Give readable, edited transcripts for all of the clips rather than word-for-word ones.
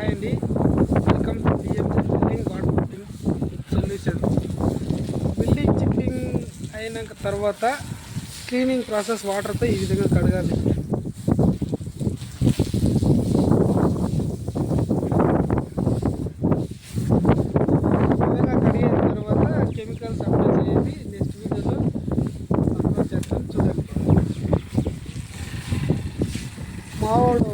Hi అండి, welcome to GMC building water putting solution. Building chipping అయినాక తర్వాత cleaning process వాటర్తో ఈ విధంగా కడగాలి. కడిగిన తర్వాత కెమికల్స్ అప్లై చేయండి. నెక్స్ట్ వీడియోలో అప్లోడ్ చేస్తాం, చూడండి. మావాడు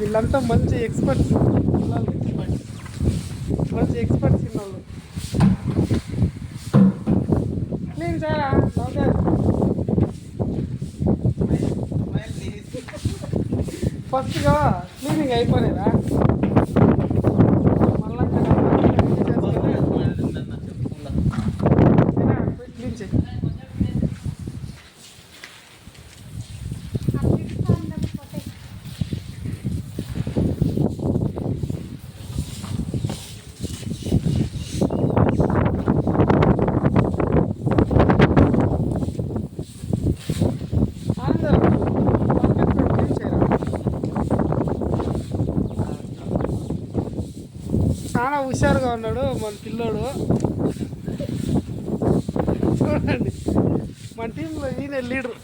వీళ్ళంతా మంచి ఎక్స్పర్ట్స్, మంచి ఎక్స్పర్ట్స్ వాళ్ళు. క్లీన్ చేయరా ఫస్ట్గా క్లీనింగ్ అయిపోలేదా? మళ్ళీ క్లీన్ చేయి. చాలా హుషారుగా ఉన్నాడు మన పిల్లోడు. చూడండి, మన టీంలో ఈయన లీడర్.